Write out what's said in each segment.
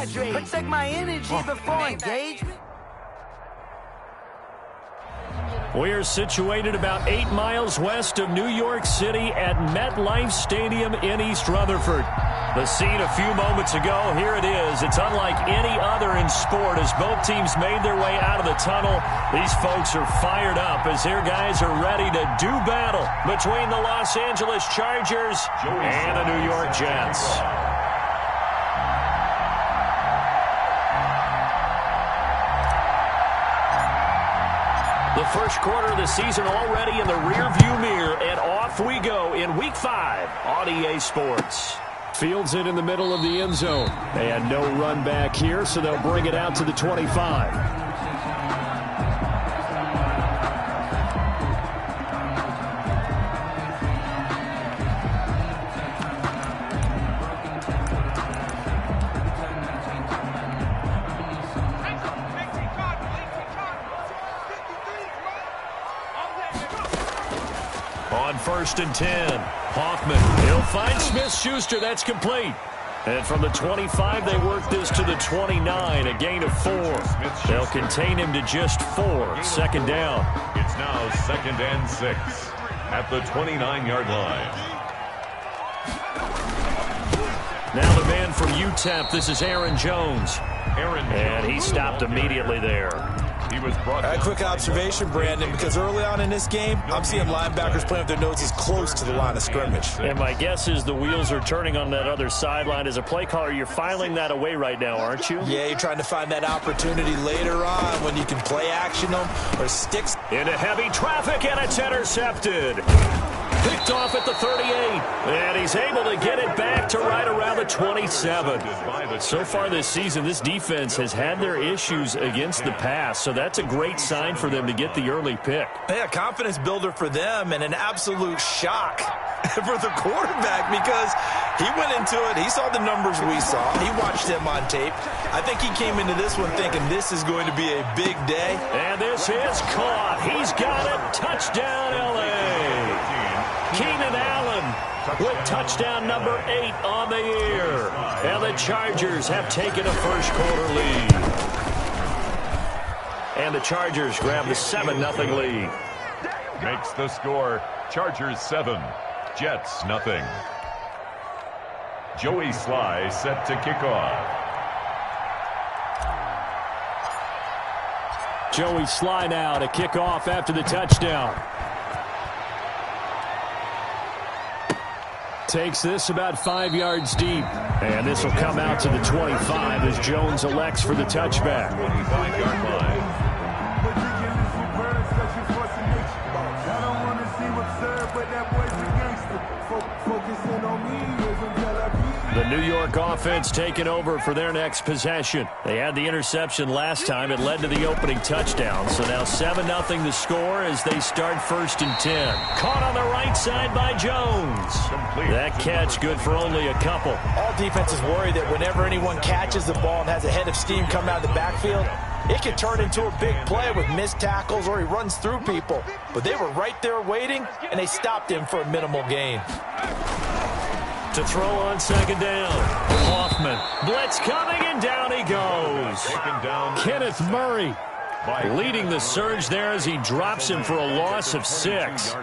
hydrate. Protect my energy before engagement. We're situated about 8 miles west of New York City at MetLife Stadium in East Rutherford. The scene a few moments ago, here it is. It's unlike any other in sport as both teams made their way out of the tunnel. These folks are fired up as their guys are ready to do battle between the Los Angeles Chargers and the New York Jets. The first quarter of the season already in the rearview mirror, and off we go in Week 5 on EA Sports. Fields it in the middle of the end zone. And no run back here, so they'll bring it out to the 25. On 1st and 10, Hoffman. He'll find Smith-Schuster. That's complete. And from the 25, they work this to the 29, a gain of 4. They'll contain him to just 4. Second down. It's now 2nd and 6 at the 29-yard line. Now the man from UTEP, this is Aaron Jones. And he stopped immediately there. He was brought A quick observation, Brandon, because early on in this game, I'm seeing linebackers playing with their noses close to the line of scrimmage. And my guess is the wheels are turning on that other sideline. As a play caller, you're filing that away right now, aren't you? Yeah, you're trying to find that opportunity later on when you can play action them or sticks. Into heavy traffic, and it's intercepted. Picked off at the 38, and he's able to get it back to right around the 27. So far this season, this defense has had their issues against the pass, so that's a great sign for them to get the early pick. Yeah, confidence builder for them and an absolute shock for the quarterback because he went into it. He saw the numbers we saw. He watched them on tape. I think he came into this one thinking this is going to be a big day. And this is caught. He's got it. Touchdown, L.A. Keenan Allen with touchdown number 8 on the year. And the Chargers have taken a first quarter lead. And the Chargers grab the 7-0 lead. makes the score. Chargers 7, Jets nothing. Joey Sly set to kick off. Joey Sly now to kick off after the touchdown. Takes this about 5 yards deep. And this will come out to the 25 as Jones elects for the touchback. 25-yard line. The New York offense taking over for their next possession. They had the interception last time. It led to the opening touchdown. So now 7-0 the score as they start 1st and 10. Caught on the right side by Jones. That catch good for only a couple. All defenses worry that whenever anyone catches the ball and has a head of steam coming out of the backfield, it can turn into a big play with missed tackles or he runs through people. But they were right there waiting, and they stopped him for a minimal gain. To throw on 2nd down. Hoffman. Blitz coming, and down he goes. Kenneth Murray leading the surge there as he drops him for a loss of 6.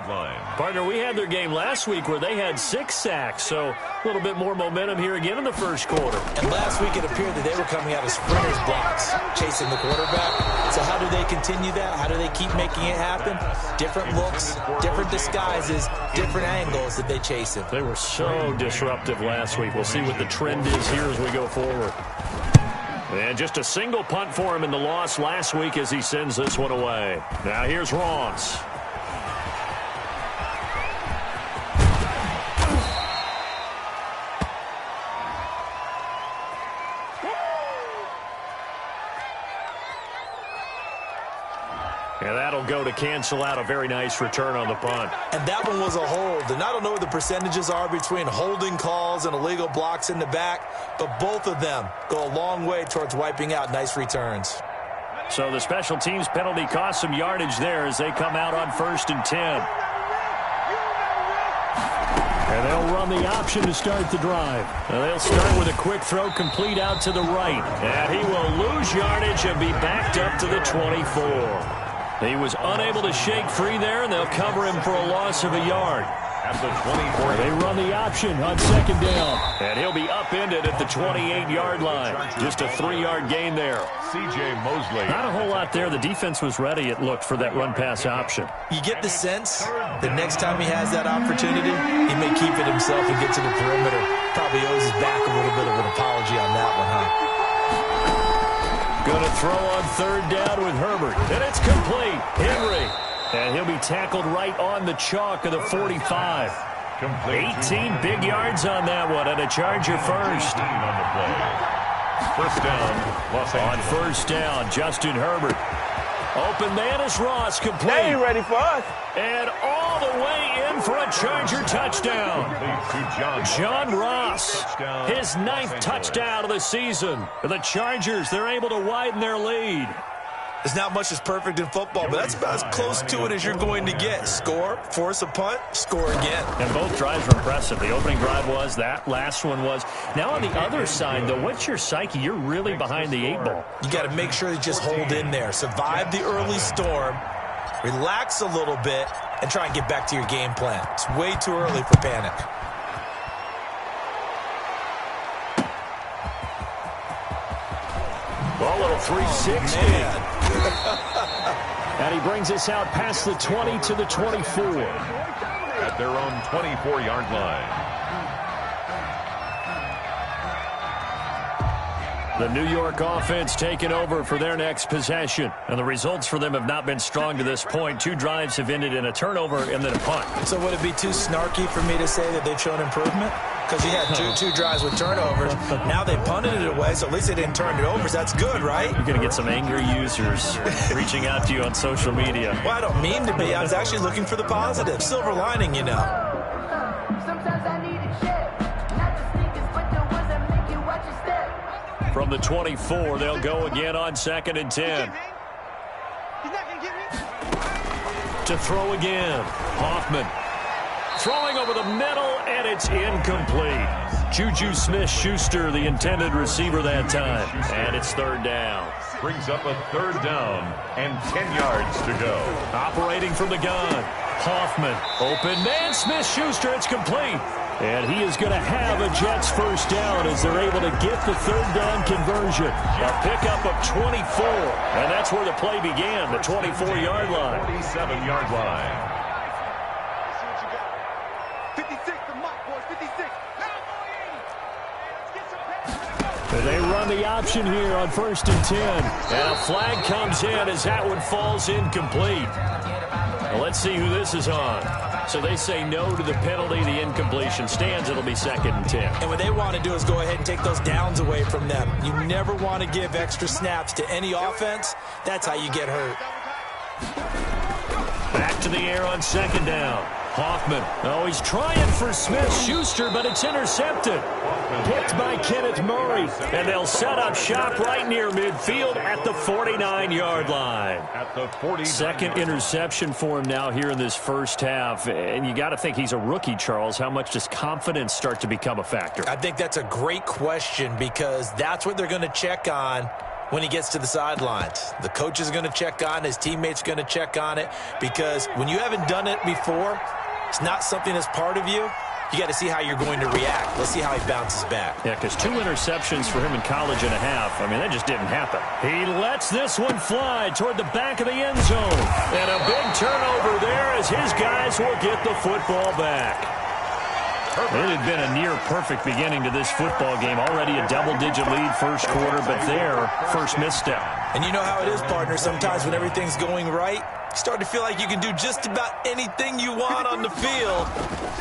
Partner, we had their game last week where they had 6 sacks, so a little bit more momentum here again in the first quarter. And last week it appeared that they were coming out of sprinters blocks, chasing the quarterback. So how do they continue that? How do they keep making it happen? Different looks, different disguises, different angles that they chase him. They were so disruptive last week. We'll see what the trend is here as we go forward. And just a single punt for him in the loss last week as he sends this one away. Now here's Ross. And that'll go to cancel out a very nice return on the punt. And that one was a hold. And I don't know what the percentages are between holding calls and illegal blocks in the back, but both of them go a long way towards wiping out nice returns. So the special teams penalty cost some yardage there as they come out on 1st and 10. And they'll run the option to start the drive. And they'll start with a quick throw complete out to the right. And he will lose yardage and be backed up to the 24. He was unable to shake free there, and they'll cover him for a loss of a yard. At the 24. They run the option on second down. And he'll be upended at the 28-yard line. Just a 3-yard gain there. C.J. Mosley. Not a whole lot there. The defense was ready, it looked, for that run-pass option. You get the sense the next time he has that opportunity, he may keep it himself and get to the perimeter. Probably owes his back a little bit of an apology on that one, huh? Going to throw on third down with Herbert. And it's complete. Henry. And he'll be tackled right on the chalk of the 45. Complete. 18 big yards on that one, and a Charger first. On the play. First down, Los Angeles. On first down, Justin Herbert. Open man is Ross, complete. They ain't ready for us. And all the way in for a Charger touchdown. To John Ross, his 9th touchdown of the season. The Chargers, they're able to widen their lead. There's not much that's perfect in football, but that's about as close to it as you're going to get. Score, force a punt, score again. And both drives were impressive. The opening drive was, that last one was. Now on the other side, though, what's your psyche? You're really behind the 8 ball. You got to make sure you just hold in there. Survive the early storm, relax a little bit, and try and get back to your game plan. It's way too early for panic. Well, a little 360. And he brings us out past the 20 to the 24. At their own 24-yard line. The New York offense taking over for their next possession. And the results for them have not been strong to this point. 2 drives have ended in a turnover and then a punt. So would it be too snarky for me to say that they've shown improvement? Because you had two drives with turnovers. Now they punted it away, so at least they didn't turn it over. So that's good, right? You're going to get some angry users reaching out to you on social media. Well, I don't mean to be. I was actually looking for the positive. Silver lining, you know. Sometimes I need a check. Not the sneakers, but the ones that make you watch your step. From the 24, they'll go again on 2nd and 10. To throw again. Hoffman. Throwing over the middle, and it's incomplete. Juju Smith-Schuster, the intended receiver that time. And it's 3rd down. Brings up a 3rd down and 10 yards to go. Operating from the gun. Hoffman. Open man. Smith-Schuster. It's complete. And he is going to have a Jets first down as they're able to get the 3rd down conversion. A pickup of 24. And that's where the play began, the 24-yard line. 47-yard line. And they run the option here on 1st and 10. And a flag comes in as that one falls incomplete. Well, let's see who this is on. So they say no to the penalty. The incompletion stands. It'll be 2nd and 10. And what they want to do is go ahead and take those downs away from them. You never want to give extra snaps to any offense. That's how you get hurt. Back to the air on 2nd down. Hoffman. Oh, he's trying for Smith-Schuster, but it's intercepted. Picked by Kenneth Murray. And they'll set up shop right near midfield at the 49-yard line. At the 49. 2nd interception for him now here in this first half. And you got to think he's a rookie, Charles. How much does confidence start to become a factor? I think that's a great question because that's what they're going to check on when he gets to the sidelines. The coach is going to check on it. His teammates are going to check on it because when you haven't done it before, it's not something that's part of you. You got to see how you're going to react. Let's see how he bounces back. Yeah, because 2 interceptions for him in college and a half. I mean, that just didn't happen. He lets this one fly toward the back of the end zone. And a big turnover there as his guys will get the football back. It had been a near-perfect beginning to this football game. Already a double-digit lead first quarter, but their first misstep. And you know how it is, partner. Sometimes when everything's going right, you start to feel like you can do just about anything you want on the field.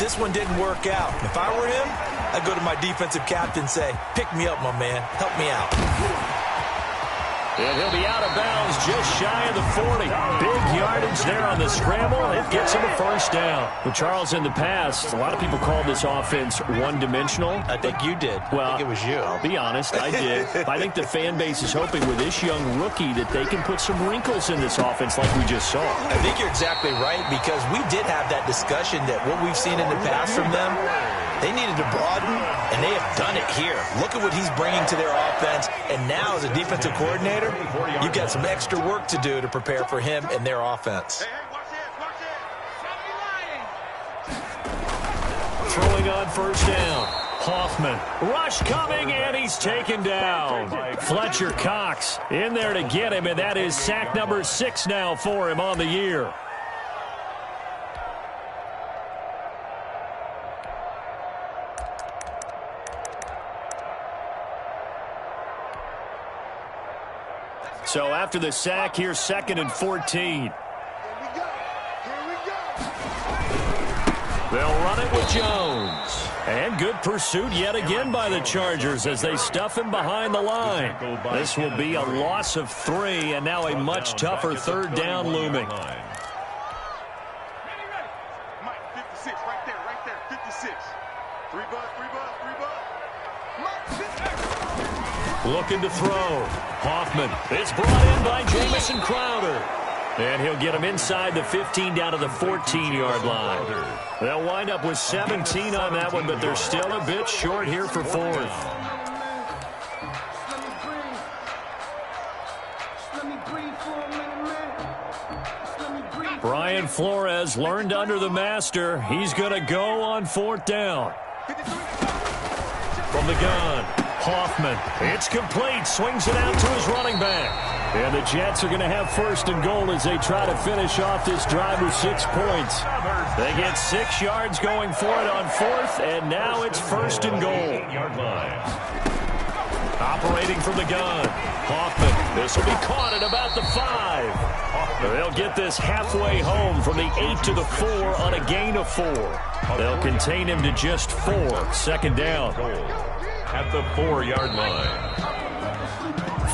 This one didn't work out. If I were him, I'd go to my defensive captain and say, pick me up, my man. Help me out. And he'll be out of bounds just shy of the 40. Big yardage there on the scramble. It gets him a first down. Well, Charles, in the past, a lot of people called this offense one-dimensional. I think you did. Well, I think it was you. I'll be honest, I did. I think the fan base is hoping with this young rookie that they can put some wrinkles in this offense like we just saw. I think you're exactly right, because we did have that discussion that what we've seen in the past from them, they needed to broaden, and they have done it here. Look at what he's bringing to their offense, and now as a defensive coordinator, you've got some extra work to do to prepare for him and their offense. Throwing on first down. Hoffman. Rush coming, and he's taken down. Fletcher Cox in there to get him, and that is sack number 6 now for him on the year. So after the sack, here's 2nd and 14. They'll run it with Jones. And good pursuit yet again by the Chargers as they stuff him behind the line. This will be a loss of 3, and now a much tougher 3rd down looming. Mike, 56, right there, 56. 3 bucks. Looking to throw. Hoffman. It's brought in by Jamison Crowder. And he'll get him inside the 15 down to the 14-yard line. They'll wind up with 17 on that one, but they're still a bit short here for 4th. Brian Flores learned under the master. He's going to go on 4th down. From the gun, Hoffman. It's complete. Swings it out to his running back. And the Jets are going to have 1st and goal as they try to finish off this drive with 6 points. They get 6 yards going for it on 4th, and now it's 1st and goal. Operating from the gun, Hoffman. This will be caught at about the 5. They'll get this halfway home from the 8 to the 4 on a gain of 4. They'll contain him to just 4. 2nd down. At the 4-yard line.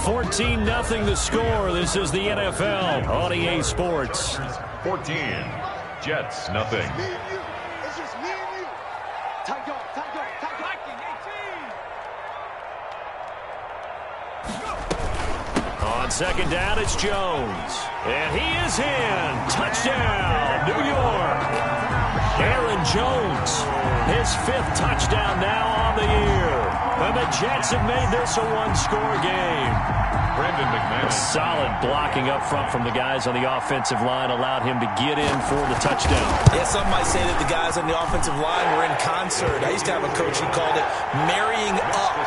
14-0 the score. This is the NFL on EA Sports. 14. Jets, nothing. It's just me and you. Tight go. 18. On 2nd down, it's Jones. And he is in. Touchdown, New York. Aaron Jones, his 5th touchdown now on the year. And the Jets have made this a 1-score game. Brandon McMahon. Solid blocking up front from the guys on the offensive line allowed him to get in for the touchdown. Yeah, some might say that the guys on the offensive line were in concert. I used to have a coach who called it marrying up,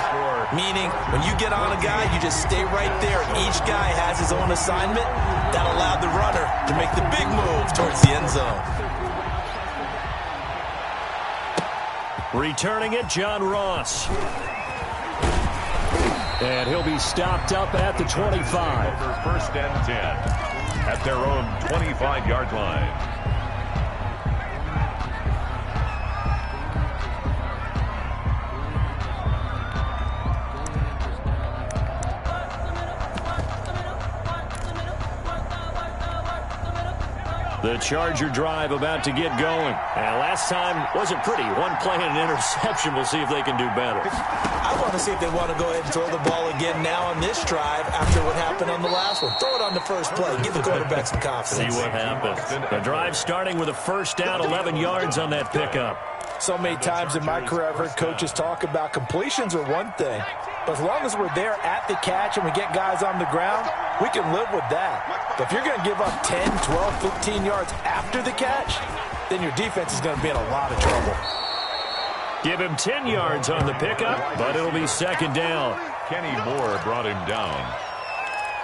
meaning when you get on a guy, you just stay right there. Each guy has his own assignment. That allowed the runner to make the big move towards the end zone. Returning it, John Ross. And he'll be stopped up at the 25. For 1st and 10 at their own 25-yard line. The Charger drive about to get going. And last time wasn't pretty. 1 play and an interception. We'll see if they can do better. I want to see if they want to go ahead and throw the ball again now on this drive after what happened on the last one. Throw it on the first play. Give the quarterback some confidence. See what happens. The drive starting with a 1st down, 11 yards on that pickup. So many times in my career, I've heard coaches talk about completions are one thing. But as long as we're there at the catch and we get guys on the ground, we can live with that. But if you're going to give up 10, 12, 15 yards after the catch, then your defense is going to be in a lot of trouble. Give him 10 yards on the pickup, but it'll be 2nd down. Kenny Moore brought him down.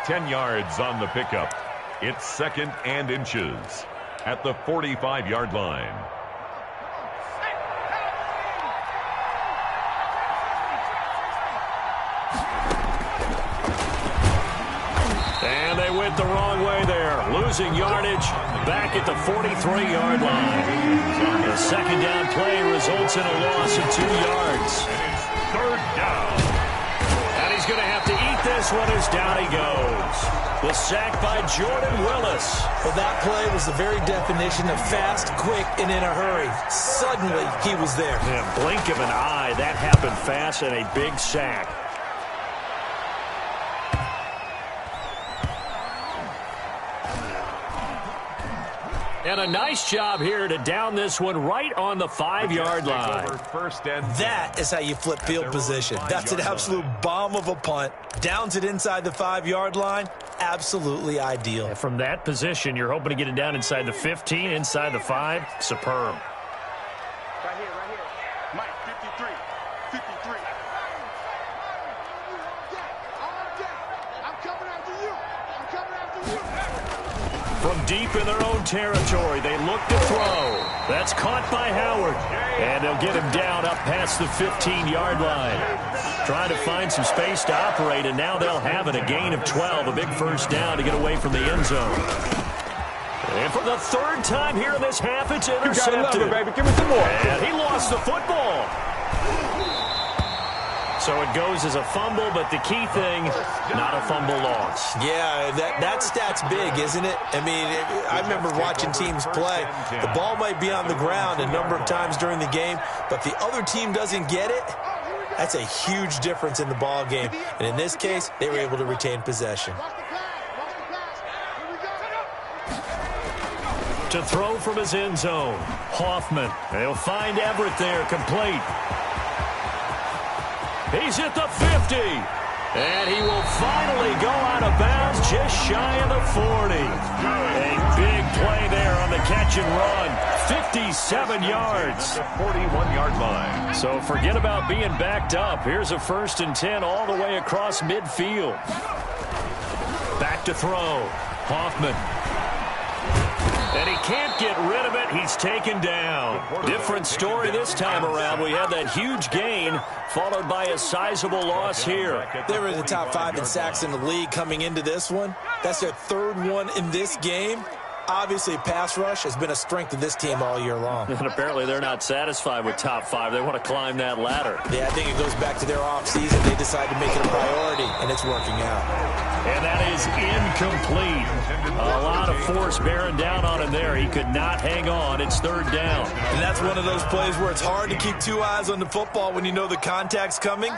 10 yards on the pickup. It's 2nd and inches at the 45-yard line. And they went the wrong way there. Losing yardage back at the 43-yard line. The 2nd down play results in a loss of 2 yards. And it's 3rd down. And he's he's going to have to eat this one as down he goes. The sack by Jordan Willis. Well, that play was the very definition of fast, quick, and in a hurry. Suddenly, he was there. Yeah, blink of an eye, that happened fast, and a big sack. And a nice job here to down this one right on the 5-yard line. That is how you flip field position. That's an absolute bomb of a punt. Downs it inside the 5-yard line. Absolutely ideal. And from that position, you're hoping to get it down inside the 15, inside the 5. Superb. Right here. Mike, 53. I'm coming after you. From deep in their own territory, they look to throw. That's caught by Howard. And they'll get him down up past the 15-yard line. Trying to find some space to operate, and now they'll have it. A gain of 12, a big first down to get away from the end zone. And for the third time here in this half, it's intercepted. You gotta love it, baby. Give me some more. And he lost the football. So it goes as a fumble, but the key thing, not a fumble loss. Yeah, that stat's big, isn't it? I mean, I remember watching teams play. The ball might be on the ground a number of times during the game, but the other team doesn't get it. That's a huge difference in the ball game. And in this case, they were able to retain possession. To throw from his end zone, Hoffman. They'll find Everett there, complete. He's at the 50. And he will finally go out of bounds just shy of the 40. A big play there on the catch and run. 57 yards. The 41-yard line. So forget about being backed up. Here's a 1st and 10 all the way across midfield. Back to throw. Hoffman. And he can't get rid of it. He's taken down. Different story this time around. We had that huge gain followed by a sizable loss here. They were in the top 5 in sacks in the league coming into this one. That's their 3rd one in this game. Obviously, pass rush has been a strength of this team all year long. And apparently they're not satisfied with top 5. They want to climb that ladder. Yeah, I think it goes back to their offseason. They decided to make it a priority, and it's working out. And that is incomplete. A lot of force bearing down on him there. He could not hang on. It's 3rd down. And that's one of those plays where it's hard to keep 2 eyes on the football when you know the contact's coming,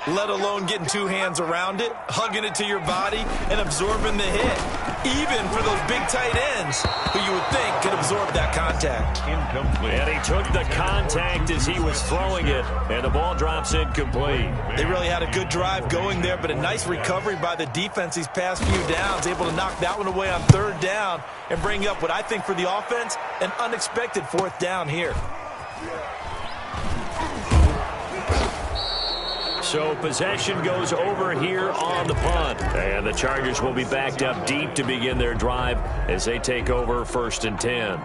let alone getting 2 hands around it, hugging it to your body, and absorbing the hit. Even for those big tight ends who you would think could absorb that contact. Incomplete. And he took the contact as he was throwing it, and the ball drops incomplete. They really had a good drive going there, but a nice recovery by the defense these past few downs, able to knock that one away on 3rd down and bring up what I think for the offense, an unexpected 4th down here. So possession goes over here on the punt. And the Chargers will be backed up deep to begin their drive as they take over 1st and 10.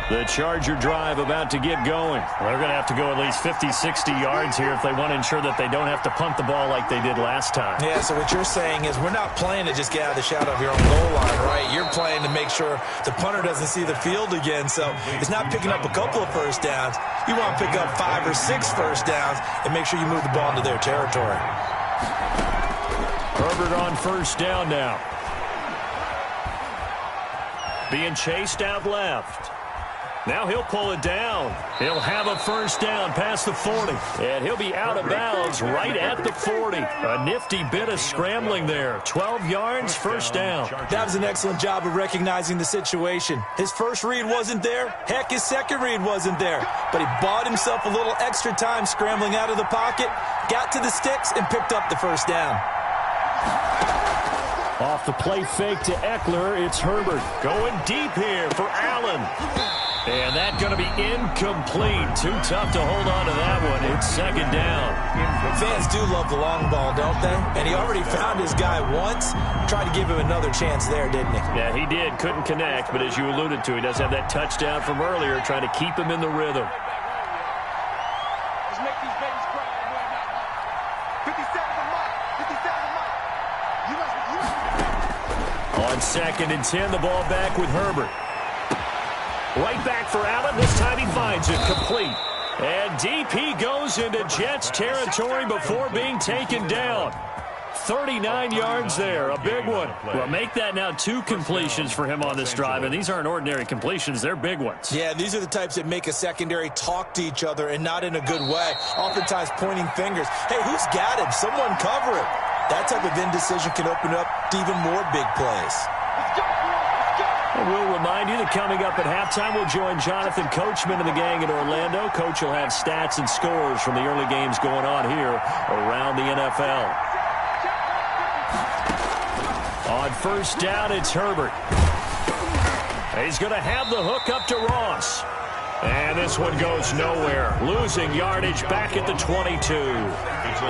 The Charger drive about to get going. They're going to have to go at least 50, 60 yards here if they want to ensure that they don't have to punt the ball like they did last time. Yeah, so what you're saying is we're not playing to just get out of the shadow of your own goal line, right? You're playing to make sure the punter doesn't see the field again. So it's not picking up a couple of first downs. You want to pick up 5 or 6 first downs and make sure you move the ball into their territory. Herbert on 1st down now. Being chased out left. Now he'll pull it down. He'll have a 1st down past the 40. And he'll be out of bounds right at the 40. A nifty bit of scrambling there. 12 yards, 1st down. That was an excellent job of recognizing the situation. His first read wasn't there. Heck, his second read wasn't there. But he bought himself a little extra time scrambling out of the pocket, got to the sticks, and picked up the 1st down. Off the play fake to Eckler, it's Herbert. Going deep here for Allen. And that's going to be incomplete. Too tough to hold on to that one. It's 2nd down. Fans do love the long ball, don't they? And he already found his guy once. Tried to give him another chance there, didn't he? Yeah, he did. Couldn't connect, but as you alluded to, he does have that touchdown from earlier, trying to keep him in the rhythm. Let's make these babies cry. 57 to Mike. 57 to Mike. You must On 2nd and 10, the ball back with Herbert. Right back for Allen. This time he finds it complete. And deep he goes into Jets territory before being taken down. 39 yards there, a big one. Well, make that now 2 completions for him on this drive, and these aren't ordinary completions. They're big ones. Yeah, these are the types that make a secondary talk to each other and not in a good way, oftentimes pointing fingers. Hey, who's got him? Someone cover it. That type of indecision can open up to even more big plays. And we'll remind you that coming up at halftime, we'll join Jonathan Coachman and the gang in Orlando. Coach will have stats and scores from the early games going on here around the NFL. On 1st down, it's Herbert. He's going to have the hook up to Ross. And this one goes nowhere. Losing yardage back at the 22.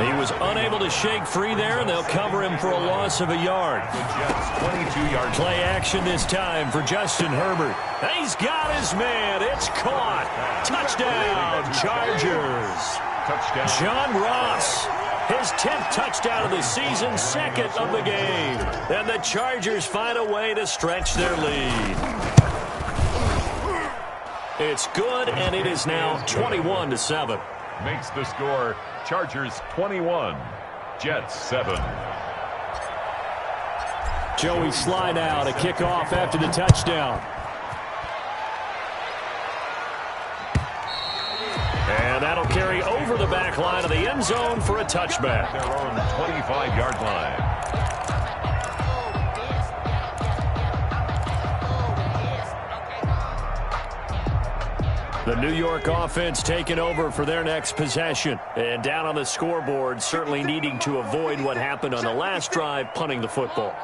He was unable to shake free there, and they'll cover him for a loss of a yard. 22-yard play action this time for Justin Herbert. He's got his man. It's caught. Touchdown, Chargers. Touchdown. John Ross. His 10th touchdown of the season, 2nd of the game. And the Chargers find a way to stretch their lead. It's good, and it is now 21-7. Makes the score Chargers 21, Jets 7. Joey Sly now to kick off after the touchdown. And that'll carry over the back line of the end zone for a touchback. Their own 25-yard line. The New York offense taking over for their next possession. And down on the scoreboard, certainly needing to avoid what happened on the last drive, punting the football.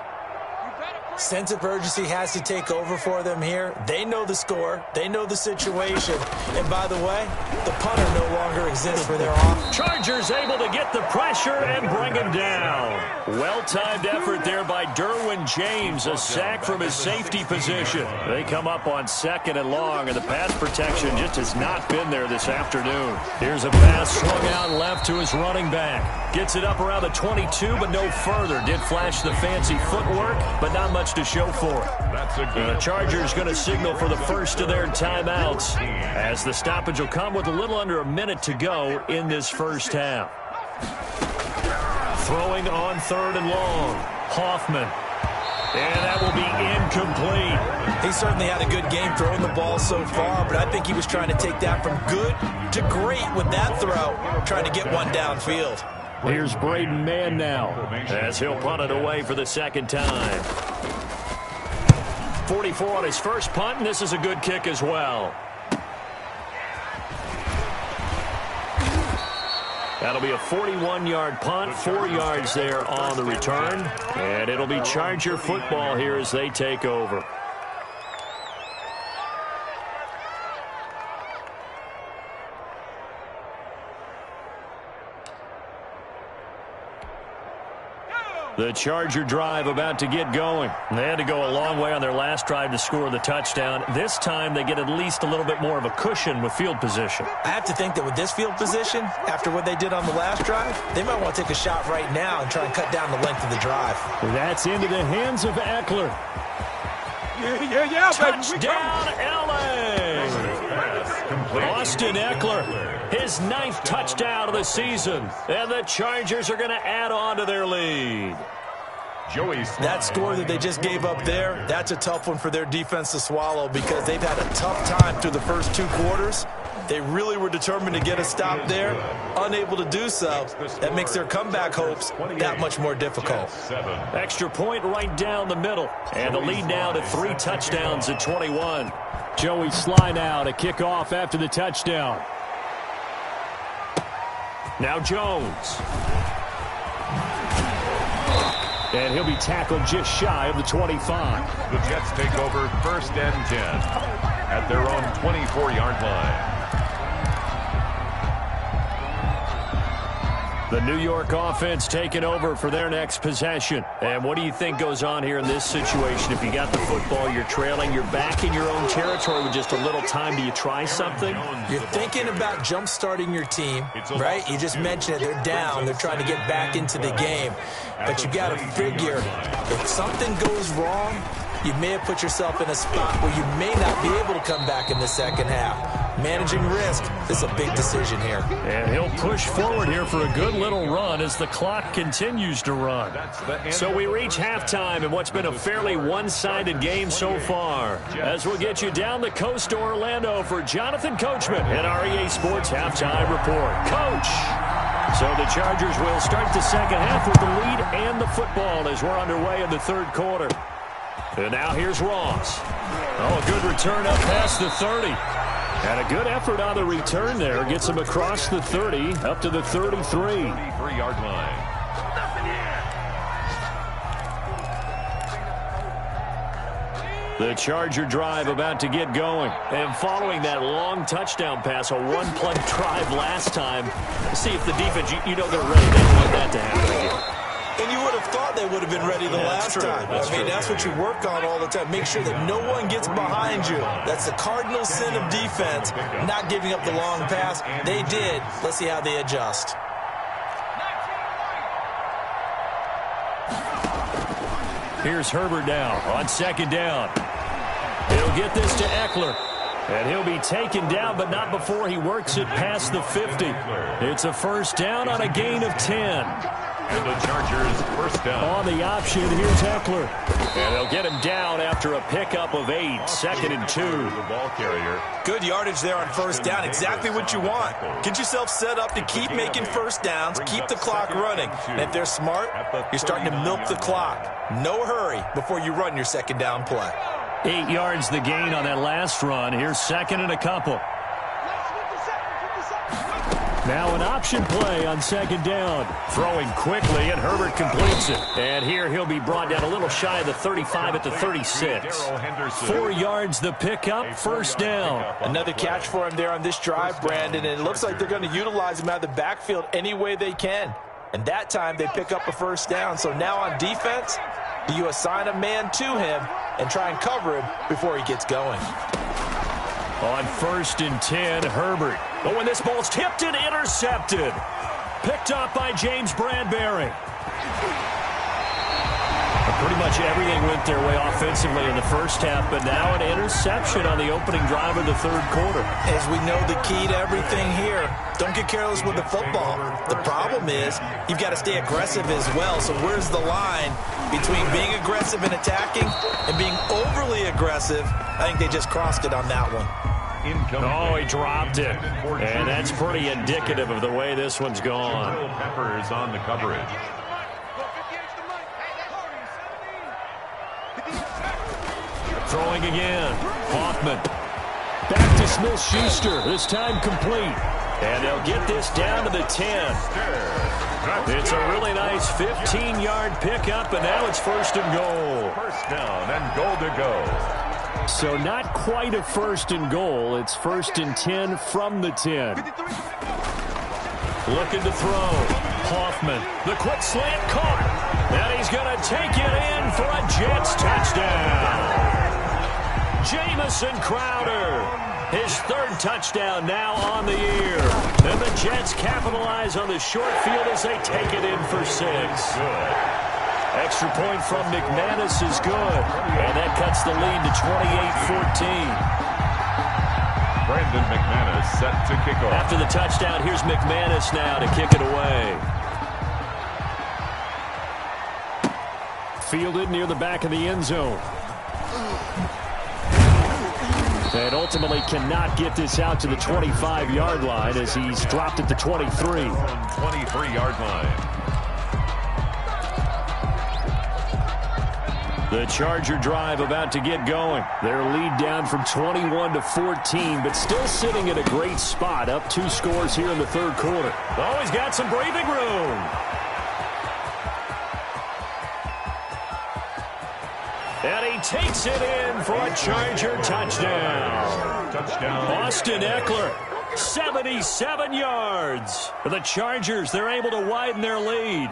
Sense of urgency has to take over for them here. They know the score. They know the situation. And by the way, the punter no longer exists for their offense. Chargers able to get the pressure and bring him down. Well-timed effort there by Derwin James. A sack from his safety position. They come up on 2nd and long, and the pass protection just has not been there this afternoon. Here's a pass swung out left to his running back. Gets it up around the 22, but no further. Did flash the fancy footwork, but not much to show for it. That's a The Chargers going to signal for the first of their timeouts, as the stoppage will come with a little under a minute to go in this first half. Throwing on 3rd and long. Hoffman. And that will be incomplete. He certainly had a good game throwing the ball so far, but I think he was trying to take that from good to great with that throw, trying to get one downfield. Here's Braden Mann now, as he'll punt it away for the 2nd time. 44 on his first punt, and this is a good kick as well. That'll be a 41-yard punt, 4 yards there on the return. And it'll be Charger football here as they take over. The Charger drive about to get going. They had to go a long way on their last drive to score the touchdown. This time they get at least a little bit more of a cushion with field position. I have to think that with this field position, after what they did on the last drive, they might want to take a shot right now and try and cut down the length of the drive. That's into the hands of Eckler. Yeah, Touchdown, L.A. Austin Eckler, his 9th touchdown of the season. And the Chargers are going to add on to their lead. That score that they just gave up there, that's a tough one for their defense to swallow because they've had a tough time through the first 2 quarters. They really were determined to get a stop there, unable to do so. That makes their comeback hopes that much more difficult. Extra point right down the middle. And the lead now to 3 touchdowns at 21. Joey Sly now to kick off after the touchdown. Now Jones. And he'll be tackled just shy of the 25. The Jets take over 1st and 10 at their own 24-yard line. The New York offense taking over for their next possession. And what do you think goes on here in this situation? If you got the football, you're trailing, you're back in your own territory with just a little time. Do you try something? You're thinking about jump-starting your team, right? You just mentioned it. They're down. They're trying to get back into the game. But you got to figure, if something goes wrong, you may have put yourself in a spot where you may not be able to come back in the second half. Managing risk is a big decision here. And he'll push forward here for a good little run as the clock continues to run. So we reach halftime in what's been a fairly one-sided game so far. As we'll get you down the coast to Orlando for Jonathan Coachman at our EA Sports Halftime Report. Coach! So the Chargers will start the second half with the lead and the football as we're underway in the third quarter. And now here's Ross. Oh, a good return up past the 30. And a good effort on the return there. Gets him across the 30, up to the 33. 33-yard line. The Charger drive about to get going. And following that long touchdown pass, a one-play drive last time. See if the defense, you know they're ready. They want that to happen again. And you would have thought they would have been ready the last time. That's what you work on all the time. Make sure that no one gets behind you. That's the cardinal sin of defense, not giving up the long pass. They did. Let's see how they adjust. Here's Herbert now on second down. He'll get this to Eckler. And he'll be taken down, but not before he works it past the 50. It's a first down on a gain of 10. And the Chargers first down. On the option, here's Eckler. And they'll get him down after a pickup of 8, 2nd and 2. The ball carrier. Good yardage there on first down. Exactly what you want. Get yourself set up to keep making first downs, keep the clock running. And if they're smart, you're starting to milk the clock. No hurry before you run your second down play. 8 yards the gain on that last run. Here's second and a couple. Now an option play on second down. Throwing quickly, and Herbert completes it. And here he'll be brought down a little shy of the 35 at the 36. 4 yards the pickup, first down. Another catch for him there on this drive, Brandon, and it looks like they're going to utilize him out of the backfield any way they can. And that time they pick up a first down. So now on defense, do you assign a man to him and try and cover him before he gets going? On 1st and 10, Herbert. But when this ball's tipped and intercepted. Picked up by James Bradbury. Pretty much everything went their way offensively in the first half, but now an interception on the opening drive of the third quarter. As we know, the key to everything here, don't get careless with the football. The problem is you've got to stay aggressive as well. So where's the line between being aggressive and attacking and being overly aggressive? I think they just crossed it on that one. Oh, he dropped it. And that's pretty indicative of the way this one's gone. Peppers on the coverage. Throwing again. Hoffman. Back to Smith-Schuster. This time complete. And they'll get this down to the 10. It's a really nice 15-yard pickup, and now it's first and goal. First down and goal to go. So not quite a first and goal. It's 1st and 10 from the 10. Looking to throw. Hoffman. The quick slant caught. And he's going to take it in for a Jets touchdown. Jamison Crowder. His 3rd touchdown now on the year. And the Jets capitalize on the short field as they take it in for 6. Good. Extra point from McManus is good. And that cuts the lead to 28-14. Brandon McManus set to kick off. After the touchdown, here's McManus now to kick it away. Fielded near the back of the end zone. And ultimately cannot get this out to the 25-yard line as he's dropped at the 23. 23-yard line. The Charger drive about to get going. Their lead down from 21 to 14, but still sitting at a great spot. Up 2 scores here in the third quarter. Oh, he's got some breathing room. And he takes it in for a Charger touchdown. Touchdown. Austin Eckler. 77 yards. For the Chargers, they're able to widen their lead.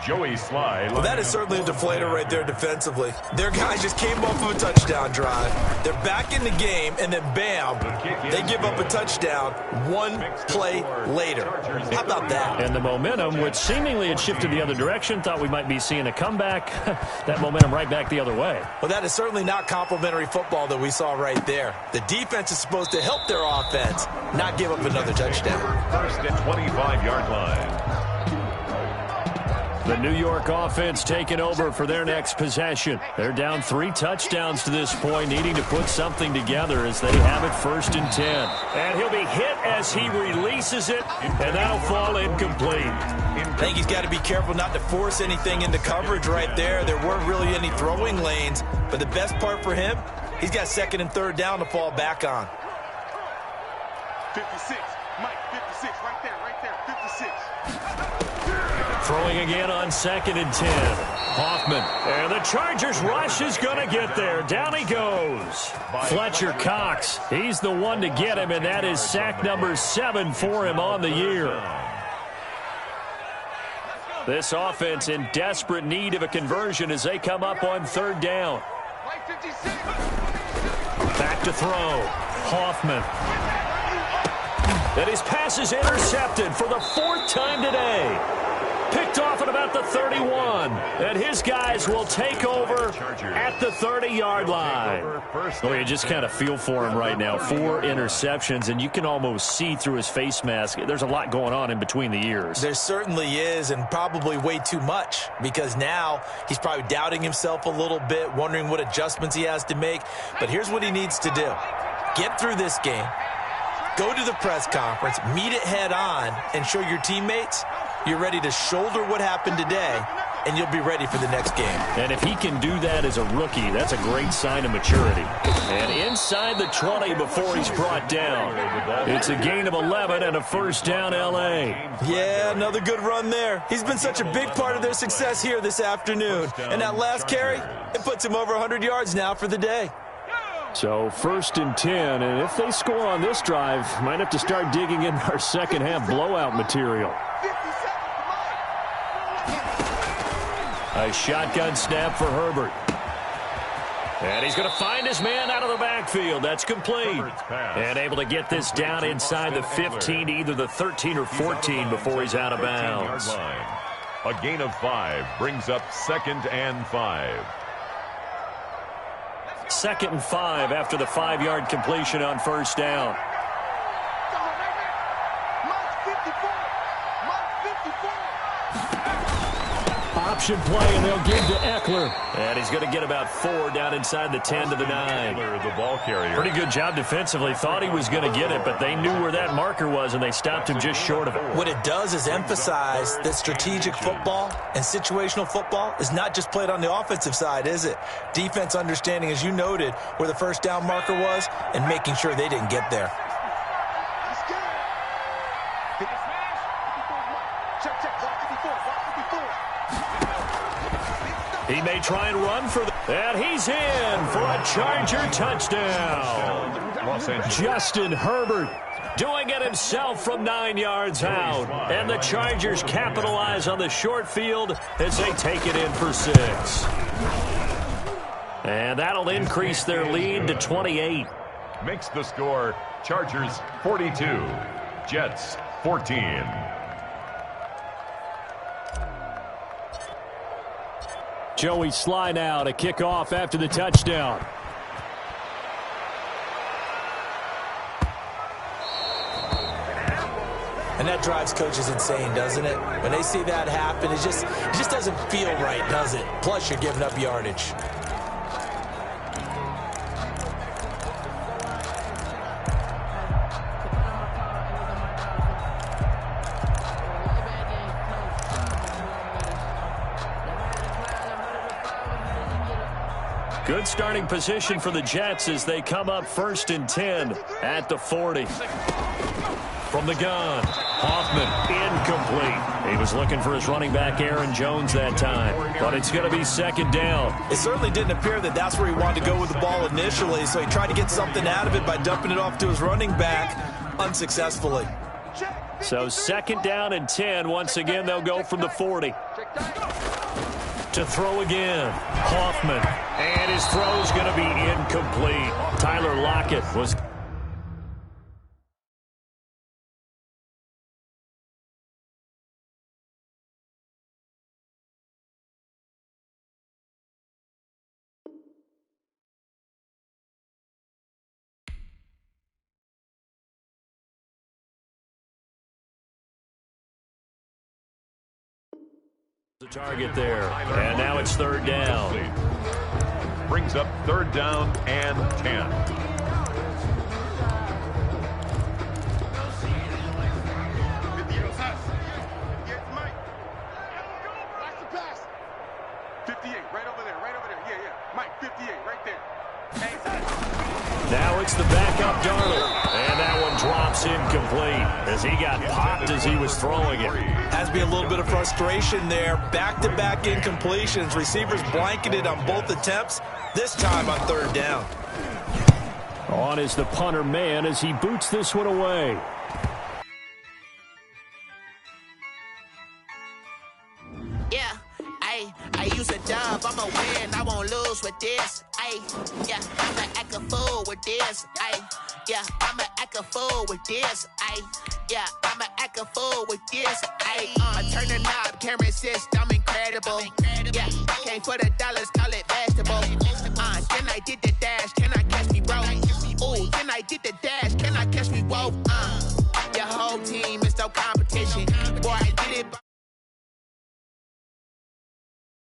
Joey Sly. Well, that is certainly a deflator right there defensively. Their guys just came off of a touchdown drive. They're back in the game, and then bam, they give up a touchdown one play later. How about that? And the momentum, which seemingly had shifted the other direction, thought we might be seeing a comeback. That momentum right back the other way. Well, that is certainly not complimentary football that we saw right there. The defense is supposed to help their offense, not give up another touchdown. First and 25-yard line. The New York offense taking over for their next possession. They're down 3 touchdowns to this point, needing to put something together as they have it first and 10. And he'll be hit as he releases it, and that'll fall incomplete. I think he's got to be careful not to force anything into coverage right there. There weren't really any throwing lanes, but the best part for him, he's got second and third down to fall back on. 56, Mike, 56, right there, 56. Throwing again on second and 10. Hoffman. And the Chargers rush is going to get there. Down he goes. Fletcher Cox. He's the one to get him, and that is sack number 7 for him on the year. This offense in desperate need of a conversion as they come up on third down. Back to throw. Hoffman. And his pass is intercepted for the 4th time today. Picked off at about the 31. And his guys will take over at the 30-yard line. Oh, you just kind of feel for him right now. 4 interceptions, and you can almost see through his face mask. There's a lot going on in between the ears. There certainly is, and probably way too much, because now he's probably doubting himself a little bit, wondering what adjustments he has to make. But here's what he needs to do. Get through this game. Go to the press conference, meet it head on, and show your teammates you're ready to shoulder what happened today, and you'll be ready for the next game. And if he can do that as a rookie, that's a great sign of maturity. And inside the 20 before he's brought down. It's a gain of 11 and a first down, L.A. Yeah, another good run there. He's been such a big part of their success here this afternoon. And that last carry, it puts him over 100 yards now for the day. So first and 10, and if they score on this drive, might have to start digging in our second half blowout material. A shotgun snap for Herbert. And he's going to find his man out of the backfield. That's complete. And able to get this down inside the 15, either the 13 or 14 before he's out of bounds. A gain of 5 brings up 2nd and 5. 2nd and 5 after the 5-yard completion on first down. Option play, and they'll give to Eckler. And he's going to get about 4 down inside the 10 to the 9. The ball carrier. Pretty good job defensively. Thought he was going to get it, but they knew where that marker was, and they stopped him just short of it. What it does is emphasize that strategic football and situational football is not just played on the offensive side, is it? Defense understanding, as you noted, where the first down marker was and making sure they didn't get there. He may try and run for the... And he's in for a Charger touchdown. Justin Herbert doing it himself from 9 yards out. And the Chargers capitalize on the short field as they take it in for 6. And that'll increase their lead to 28. Makes the score Chargers 42, Jets 14. Joey Sly now to kick off after the touchdown. And that drives coaches insane, doesn't it? When they see that happen, it just doesn't feel right, does it? Plus, you're giving up yardage. Good starting position for the Jets as they come up 1st and 10 at the 40. From the gun, Hoffman, incomplete. He was looking for his running back, Aaron Jones, that time. But it's going to be second down. It certainly didn't appear that that's where he wanted to go with the ball initially, so he tried to get something out of it by dumping it off to his running back unsuccessfully. So second down and 10. Once again, they'll go from the 40. To throw again, Hoffman. And his throw's going to be incomplete. Tyler Lockett was... the target there, and now it's third down. Brings up third down and 10. Now it's the backup Darnold, and that one drops incomplete as he got popped as he was throwing it. Has to be a little bit of frustration there. Back-to-back incompletions. Receivers blanketed on both attempts, this time on third down. On is the punter man as he boots this one away. Yeah, I use a dub, I'ma win, I won't lose with this. Yeah, I'ma act a fool with this. Yeah, I'ma act a fool with this. Yeah, I'ma act a fool with this. I turn the knob, camera assist, I'm incredible. Yeah, came for the dollars.